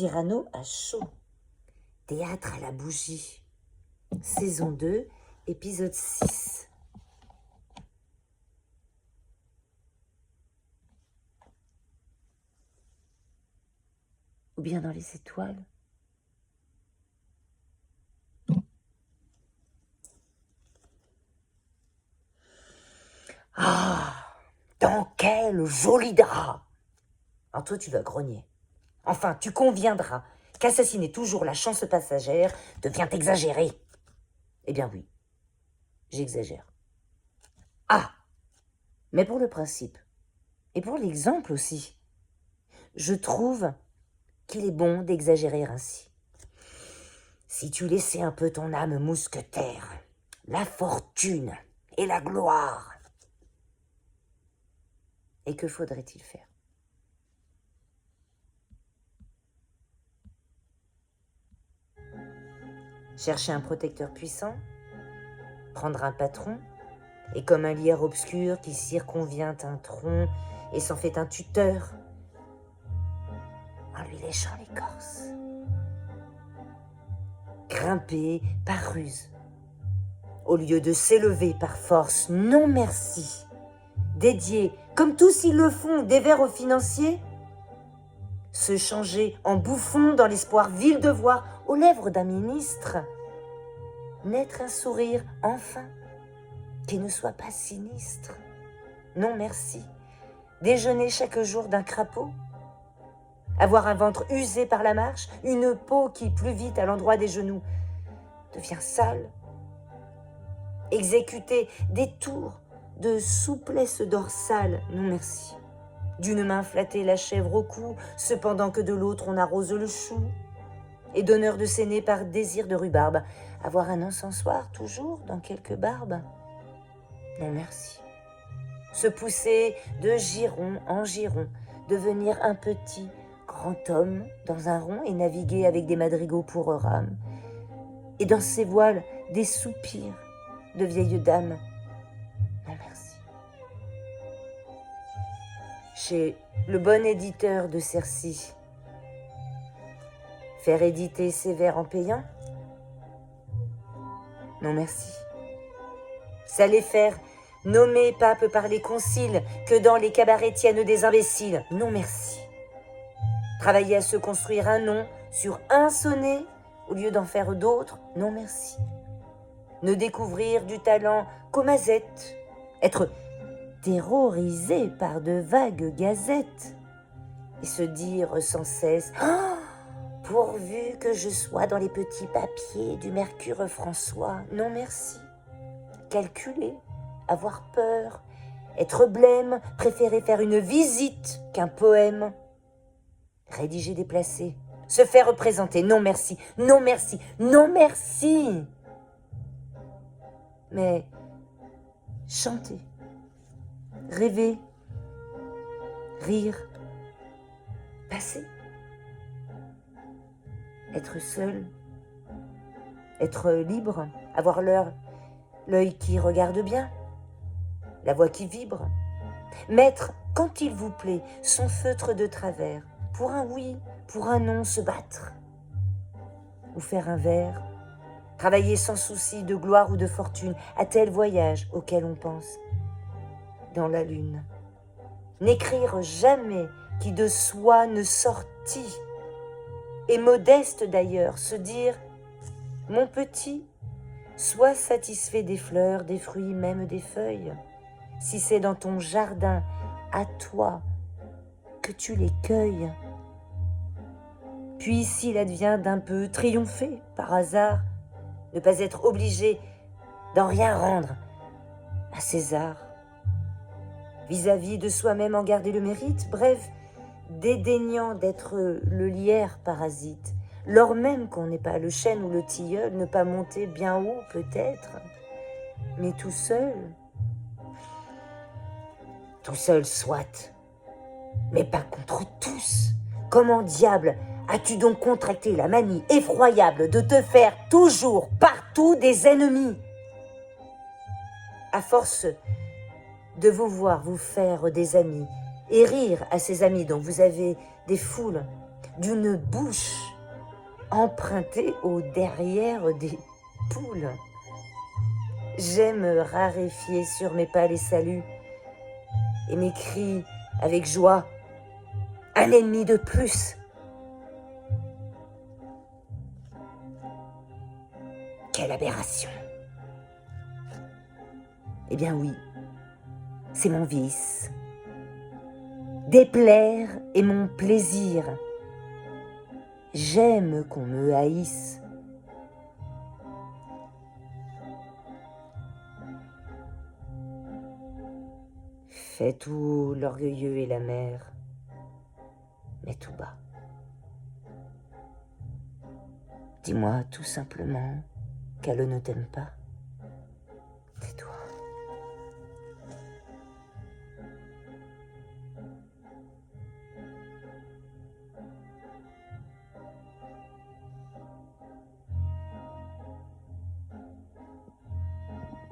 Cyrano à chaud. Théâtre à la bougie. Saison 2, épisode 6. Ou bien dans les étoiles. Ah, dans quel joli drap! En toi, tu vas grogner. Enfin, tu conviendras qu'assassiner toujours la chance passagère devient exagéré. Eh bien oui, j'exagère. Ah, mais pour le principe, et pour l'exemple aussi, je trouve qu'il est bon d'exagérer ainsi. Si tu laissais un peu ton âme mousquetaire, la fortune et la gloire, et que faudrait-il faire? Chercher un protecteur puissant, prendre un patron, et comme un lierre obscur qui circonvient un tronc et s'en fait un tuteur, en lui léchant l'écorce. Grimper par ruse, au lieu de s'élever par force, non merci. Dédier, comme tous ils le font, des vers aux financiers, se changer en bouffon dans l'espoir vil de voir aux lèvres d'un ministre naître un sourire enfin qui ne soit pas sinistre. Non merci. Déjeuner chaque jour d'un crapaud, avoir un ventre usé par la marche, une peau qui, plus vite à l'endroit des genoux, devient sale. Exécuter des tours de souplesse dorsale, non merci. D'une main flatter la chèvre au cou, cependant que de l'autre on arrose le chou. Et d'honneur de s'aîner par désir de rhubarbe, avoir un encensoir toujours dans quelque barbe, non merci. Se pousser de giron en giron, devenir un petit grand homme dans un rond et naviguer avec des madrigaux pour rames. Et dans ses voiles, des soupirs de vieilles dames, non merci. Chez le bon éditeur de Cercy, faire éditer ses vers en payant, non merci. S'aller faire nommer pape par les conciles que dans les cabarets tiennent des imbéciles, non merci. Travailler à se construire un nom sur un sonnet au lieu d'en faire d'autres, non merci. Ne découvrir du talent qu'aux mazettes, être terrorisé par de vagues gazettes et se dire sans cesse oh, « pourvu que je sois dans les petits papiers du Mercure François, non merci. » Calculer, avoir peur, être blême, préférer faire une visite qu'un poème. Rédiger déplacé, se faire représenter, non merci, non merci, non merci. Mais chanter, rêver, rire, passer, être seul, être libre, avoir l'œil qui regarde bien, la voix qui vibre, mettre, quand il vous plaît, son feutre de travers, pour un oui, pour un non, se battre, ou faire un vers, travailler sans souci de gloire ou de fortune, à tel voyage auquel on pense, dans la lune. N'écrire jamais qui de soi ne sortit, et modeste d'ailleurs, se dire « mon petit », sois satisfait des fleurs, des fruits, même des feuilles. Si c'est dans ton jardin, à toi, que tu les cueilles. Puis s'il advient d'un peu triompher, par hasard, ne pas être obligé d'en rien rendre à César. Vis-à-vis de soi-même en garder le mérite, bref, dédaignant d'être le lierre parasite, lors même qu'on n'est pas le chêne ou le tilleul, ne pas monter bien haut peut-être, mais tout seul soit, mais pas contre tous. Comment diable as-tu donc contracté la manie effroyable de te faire toujours, partout des ennemis? À force de vous voir vous faire des amis et rire à ces amis dont vous avez des foules, d'une bouche empruntée au derrière des poules. J'aime raréfier sur mes pas les saluts et m'écrie avec joie: un ennemi de plus. Quelle aberration! Eh bien oui, c'est mon vice. Déplaire est mon plaisir. J'aime qu'on me haïsse. Fais tout l'orgueilleux et la mère, mais tout bas. Dis-moi tout simplement qu'elle ne t'aime pas.